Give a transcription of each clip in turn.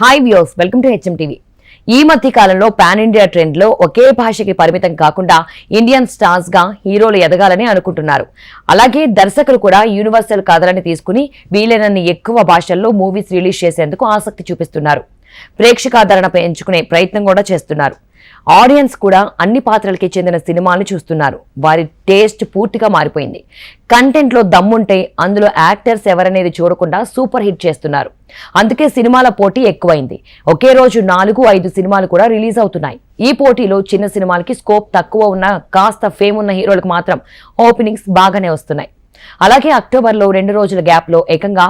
Hi views, welcome to HM TV. ఈ మధ్య కాలంలో పాన్ ఇండియా ట్రెండ్ లో ఒకే భాషకి పరిమితం కాకుండా ఇండియన్ స్టార్స్ గా హీరోలు ఎదగాలని అనుకుంటున్నారు. అలాగే దర్శకులు కూడా యూనివర్సల్ కథలని తీసుకుని వీలైనన్ని ఎక్కువ భాషల్లో మూవీస్ రిలీజ్ చేసేందుకు ఆసక్తి చూపిస్తున్నారు. ప్రేక్షకాదరణపై ఎంచుకునే ప్రయత్నం కూడా చేస్తున్నారు. ఆడియన్స్ కూడా అన్ని పాత్రలకి చెందిన సినిమాలు చూస్తున్నారు. వారి టేస్ట్ పూర్తిగా మారిపోయింది. కంటెంట్ లో దమ్ముంటే అందులో యాక్టర్స్ ఎవరనేది చూడకుండా సూపర్ హిట్ చేస్తున్నారు. అందుకే సినిమాల పోటీ ఎక్కువైంది. ఒకే రోజు 4-5 సినిమాలు కూడా రిలీజ్ అవుతున్నాయి. ఈ పోటీలో చిన్న సినిమాలకి స్కోప్ తక్కువ ఉన్న కాస్త ఫేమ్ ఉన్న హీరోలకు మాత్రం ఓపెనింగ్స్ బాగానే వస్తున్నాయి. అలాగే అక్టోబర్లో 2 రోజుల గ్యాప్ లో ఏకంగా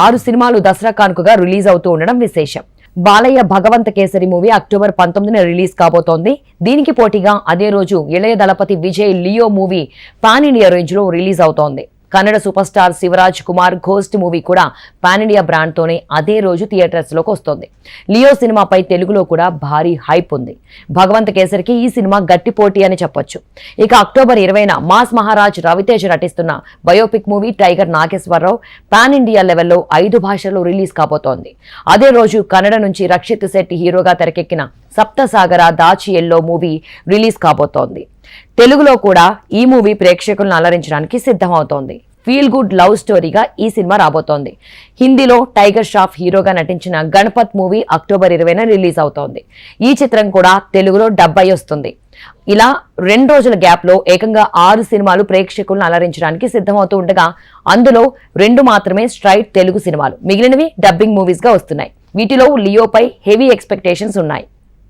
6 సినిమాలు దసరా కానుకగా రిలీజ్ అవుతూ ఉండడం విశేషం. బాలయ్య భగవంత కేసరి మూవీ అక్టోబర్ 19న రిలీజ్ కాబోతోంది. దీనికి పోటీగా అదే రోజు Ilaya Thalapathy Vijay Leo movie pan India range లో రిలీజ్ అవుతోంది. Kannada super star Shivaraj Kumar ghost movie కూడా పాన్ ఇండియా బ్రాండ్ తోనే అదే రోజు థియేటర్స్ లోకి వస్తోంది. లియో సినిమాపై తెలుగులో కూడా భారీ హైప్ ఉంది. భగవంత కేసరికి ఈ సినిమా గట్టి పోటీ అని చెప్పొచ్చు. ఇక అక్టోబర్ 20న మాస్ మహారాజ్ రవితేజ నటిస్తున్న biopic movie Tiger Nageswara Rao pan India లెవెల్లో 5 భాషల్లో రిలీజ్ కాబోతోంది. అదే రోజు కన్నడ నుంచి రక్షిత్ శెట్టి హీరోగా తెరకెక్కిన సప్తసాగర దాచి ఎల్లో మూవీ రిలీజ్ కాబోతోంది. తెలుగులో కూడా ఈ మూవీ ప్రేక్షకులను అలరించడానికి సిద్ధమవుతోంది. ఫీల్ గుడ్ లవ్ స్టోరీగా ఈ సినిమా రాబోతోంది. హిందీలో టైగర్ ష్రాఫ్ హీరోగా నటించిన గణపత్ మూవీ అక్టోబర్ 20న రిలీజ్ అవుతోంది. ఈ చిత్రం కూడా తెలుగులో డబ్ అయి వస్తుంది. ఇలా 2 రోజుల గ్యాప్ లో ఏకంగా 6 సినిమాలు ప్రేక్షకులను అలరించడానికి సిద్ధమవుతూ ఉండగా అందులో 2 మాత్రమే స్ట్రైట్ తెలుగు సినిమాలు, మిగిలినవి డబ్బింగ్ మూవీస్ గా వస్తున్నాయి. వీటిలో లియోపై హెవీ ఎక్స్పెక్టేషన్స్ ఉన్నాయి.